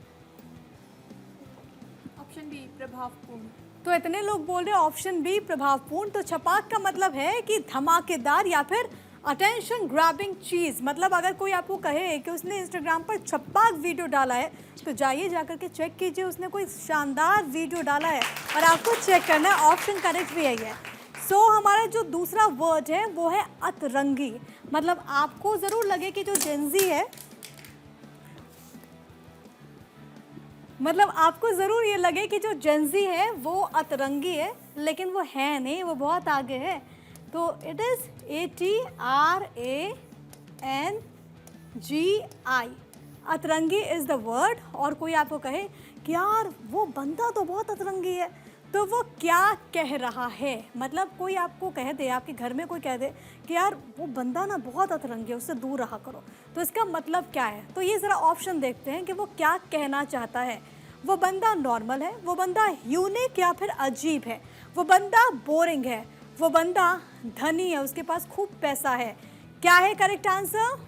ऑप्शन बी प्रभावपूर्ण। तो इतने लोग बोल रहे हैं ऑप्शन बी प्रभावपूर्ण। तो छपाक का मतलब है कि धमाकेदार या फिर अटेंशन ग्रैबिंग चीज़। मतलब अगर कोई आपको कहे कि उसने इंस्टाग्राम पर छपाक वीडियो डाला है, तो जाइए जाकर के चेक कीजिए उसने कोई शानदार वीडियो डाला है, और आपको चेक करना है। ऑप्शन करेक्ट भी यही है। सो हमारा जो दूसरा वर्ड है वो है अतरंगी। मतलब आपको ज़रूर लगे कि जो जेंजी है, मतलब आपको ज़रूर ये लगे कि जो जेंजी है वो अतरंगी है, लेकिन वो है नहीं, वो बहुत आगे है। तो इट इज़ ATRANGI, अतरंगी इज़ द वर्ड। और कोई आपको कहे कि यार वो बंदा तो बहुत अतरंगी है, तो वो क्या कह रहा है? मतलब कोई आपको कह दे, आपके घर में कोई कह दे कि यार वो बंदा ना बहुत अतरंगी है, उससे दूर रहा करो, तो इसका मतलब क्या है? तो ये ज़रा ऑप्शन देखते हैं कि वो क्या कहना चाहता है। वो बंदा नॉर्मल है, वो बंदा यूनिक या फिर अजीब है, वो बंदा बोरिंग है, वो बंदा धनी है, उसके पास खूब पैसा है। क्या है करेक्ट आंसर?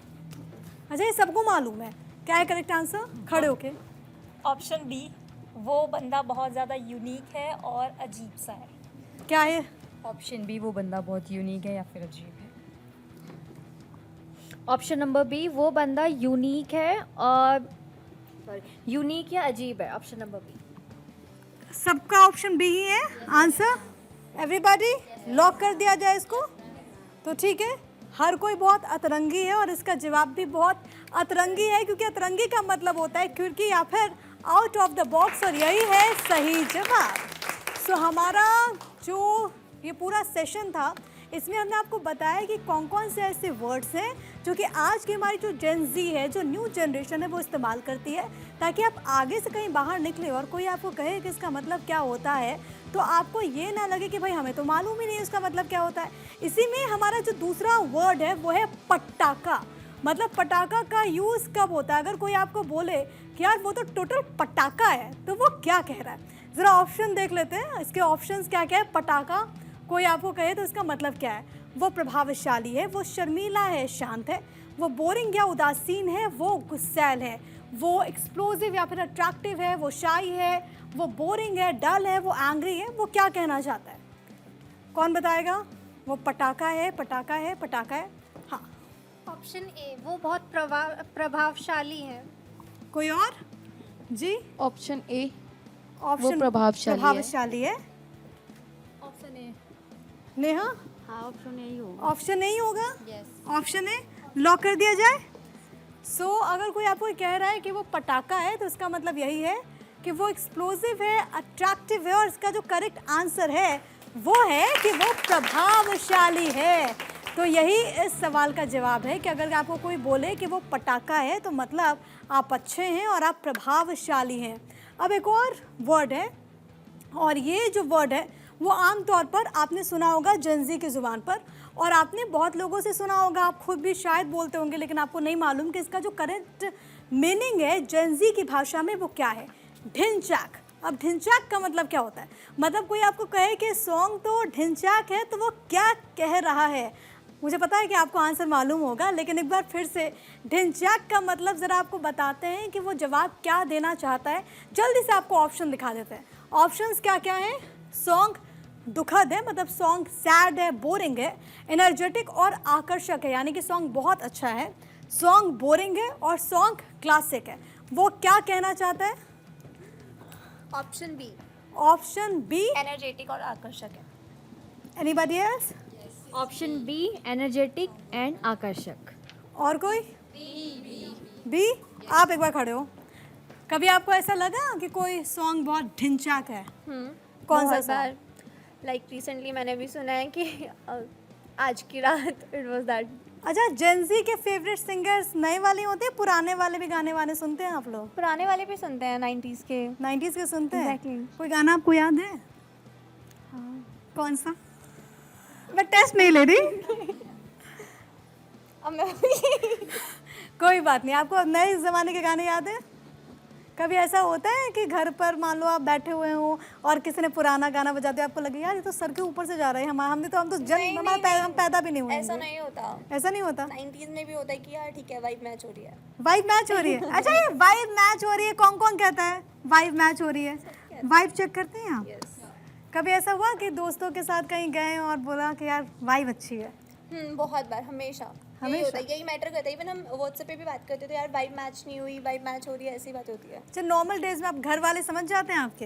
अच्छा, ये सबको मालूम है। क्या है करेक्ट आंसर? खड़े होके। ऑप्शन बी, वो बंदा बहुत ज़्यादा यूनिक है और अजीब सा है। क्या है? ऑप्शन बी, वो बंदा बहुत यूनिक है या फिर अजीब है। ऑप्शन नंबर बी, वो बंदा यूनिक है और यूनिक या अजीब है। Option number B. सबका ऑप्शन बी ही है आंसर। एवरीबॉडी लॉक कर दिया जाए इसको, तो ठीक है। हर कोई बहुत अतरंगी है और इसका जवाब भी बहुत अतरंगी है, क्योंकि अतरंगी का मतलब होता है क्योंकि या फिर आउट ऑफ द बॉक्स, और यही है सही जवाब। सो हमारा जो ये पूरा सेशन था, इसमें हमने आपको बताया कि कौन कौन से ऐसे वर्ड्स हैं जो कि आज की हमारी जो जेन ज़ी है, जो न्यू जनरेशन है, वो इस्तेमाल करती है, ताकि आप आगे से कहीं बाहर निकले और कोई आपको कहे कि इसका मतलब क्या होता है, तो आपको ये ना लगे कि भाई हमें तो मालूम ही नहीं इसका मतलब क्या होता है। इसी में हमारा जो दूसरा वर्ड है वो है पटाखा। मतलब पटाखा का यूज़ कब होता है? अगर कोई आपको बोले कि यार वो तो टोटल पटाखा है, तो वो क्या कह रहा है? ज़रा ऑप्शन देख लेते हैं, इसके ऑप्शंस क्या क्या है। पटाखा कोई आपको कहे तो इसका मतलब क्या है? वो प्रभावशाली है, वो शर्मीला है, शांत है, वो बोरिंग या उदासीन है, वो गुस्सैल है, वो एक्सप्लोसिव या फिर अट्रैक्टिव है, वो शाई है, वो बोरिंग है, डल है, वो एंग्री है। वो क्या कहना चाहता है? कौन बताएगा? वो पटाखा है, पटाखा है, पटाखा है। हाँ, ऑप्शन ए, वो बहुत प्रभावशाली है। कोई और? जी, ऑप्शन ए, ऑप्शन प्रभावशाली है। Option A. नेहा? हाँ, ऑप्शन यही होगा। ऑप्शन नहीं होगा? यस। ऑप्शन है लॉक कर दिया जाए। अगर कोई आपको कह रहा है कि वो पटाखा है तो इसका मतलब यही है कि वो एक्सप्लोसिव है, अट्रैक्टिव है, और इसका जो करेक्ट आंसर है वो है कि वो प्रभावशाली है। तो यही इस सवाल का जवाब है कि अगर आपको कोई बोले कि वो पटाखा है तो मतलब आप अच्छे हैं और आप प्रभावशाली हैं। अब एक और वर्ड है, और ये जो वर्ड है वो आमतौर पर आपने सुना होगा जेनजी की ज़ुबान पर, और आपने बहुत लोगों से सुना होगा, आप खुद भी शायद बोलते होंगे, लेकिन आपको नहीं मालूम कि इसका जो करेक्ट मीनिंग है जेनजी की भाषा में वो क्या है। ढिंचैक। अब ढिंचैक का मतलब क्या होता है? मतलब कोई आपको कहे कि सॉन्ग तो ढिंचैक है तो वो क्या कह रहा है? मुझे पता है कि आपको आंसर मालूम होगा, लेकिन एक बार फिर से ढिंचैक का मतलब ज़रा आपको बताते हैं कि वो जवाब क्या देना चाहता है। जल्दी से आपको ऑप्शन दिखा देते हैं। ऑप्शंस क्या क्या हैं? सॉन्ग दुखद है, मतलब सॉन्ग सैड है, बोरिंग है, एनर्जेटिक और आकर्षक है, यानी कि सॉन्ग बहुत अच्छा है, सॉन्ग बोरिंग है, और सॉन्ग क्लासिक है। वो क्या कहना चाहता है? Option B. Option B energetic और आकर्षक है। Anybody else? Option B energetic and आकर्षक। और कोई? बी। आप एक बार खड़े हो। कभी आपको ऐसा लगा कि कोई सॉन्ग बहुत ढिंचैक है? कौन सा सॉन्ग? लाइक रिसेंटली मैंने भी सुना है कि आज की रात इट वाज दैट। अच्छा, जेनजी के फेवरेट सिंगर्स नए वाले होते हैं, पुराने वाले भी गाने वाने सुनते हैं आप लोग? पुराने वाले भी सुनते हैं 90s के। 90s के सुनते हैं? Exactly. कोई गाना आपको याद है? हाँ। कौन सा? मैं टेस्ट नहीं ले रही। अब मैं कोई बात नहीं। आपको नए ज़माने के गाने याद है? कभी ऐसा होता है कि घर पर मान लो आप बैठे हुए हो और किसी ने पुराना गाना बजाते हो, आपको लगे यार ये तो सर के ऊपर से जा रहा है, हम तो जन्म हम पैदा भी नहीं हुए। ऐसा नहीं होता। ऐसा नहीं होता? 90s में भी होता है कि यार ठीक है वाइब मैच हो रही है। वाइब मैच हो रही है? अच्छा, ये वाइब मैच हो रही है कौन कौन कहता है वाइब मैच हो रही है? वाइब चेक करते हैं आप? कभी ऐसा हुआ कि दोस्तों के साथ कहीं गए और बोला कि यार वाइब अच्छी है? बहुत बार, हमेशा यही होता है, यही मैटर करता है। इवन हम व्हाट्सएप पे भी बात करते थे, यार वाइब मैच नहीं हुई, वाइब मैच हो रही है, ऐसी बात होती है। अच्छा, नॉर्मल डेज में आप घर वाले समझ जाते हैं आपके?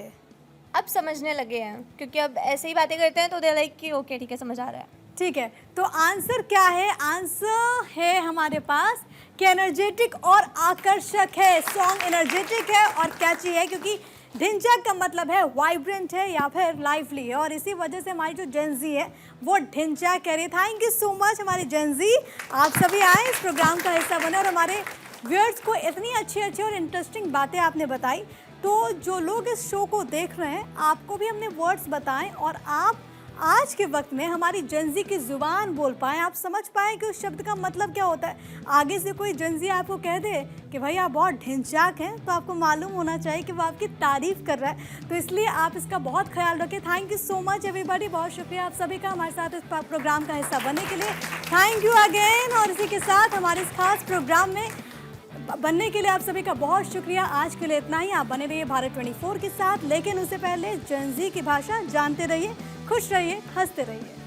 अब समझने लगे हैं, क्योंकि अब ऐसे ही बातें करते हैं तो दे लाइक कि ओके ठीक है समझ आ रहा है। ठीक है, तो आंसर क्या है? आंसर है हमारे पास कि एनर्जेटिक और आकर्षक है। सॉन्ग एनर्जेटिक है और कैची है, क्योंकि ढिंचैक का मतलब है वाइब्रेंट है या फिर लाइवली है, और इसी वजह से हमारी जो जेनजी है वो ढिंचैक कह रही है। थैंक यू सो मच हमारी जेनजी, आप सभी आए इस प्रोग्राम का हिस्सा बने और हमारे व्यूअर्स को इतनी अच्छी अच्छी और इंटरेस्टिंग बातें आपने बताई। तो जो लोग इस शो को देख रहे हैं, आपको भी हमने वर्ड्स बताएं और आप आज के वक्त में हमारी जेनजी की ज़ुबान बोल पाएँ, आप समझ पाएँ कि उस शब्द का मतलब क्या होता है। आगे से कोई जेनजी आपको कह दे कि भाई आप बहुत ढिंचैक हैं, तो आपको मालूम होना चाहिए कि वो आपकी तारीफ़ कर रहा है। तो इसलिए आप इसका बहुत ख्याल रखें। Thank you so much everybody, बहुत शुक्रिया आप सभी का हमारे साथ इस प्रोग्राम का हिस्सा बनने के लिए। Thank you again. और इसी के साथ हमारे इस खास प्रोग्राम में बनने के लिए आप सभी का बहुत शुक्रिया। आज के लिए इतना ही। आप बने रहिए भारत 24 के साथ, लेकिन उससे पहले जेनजी की भाषा जानते रहिए, खुश रहिए, हंसते रहिए।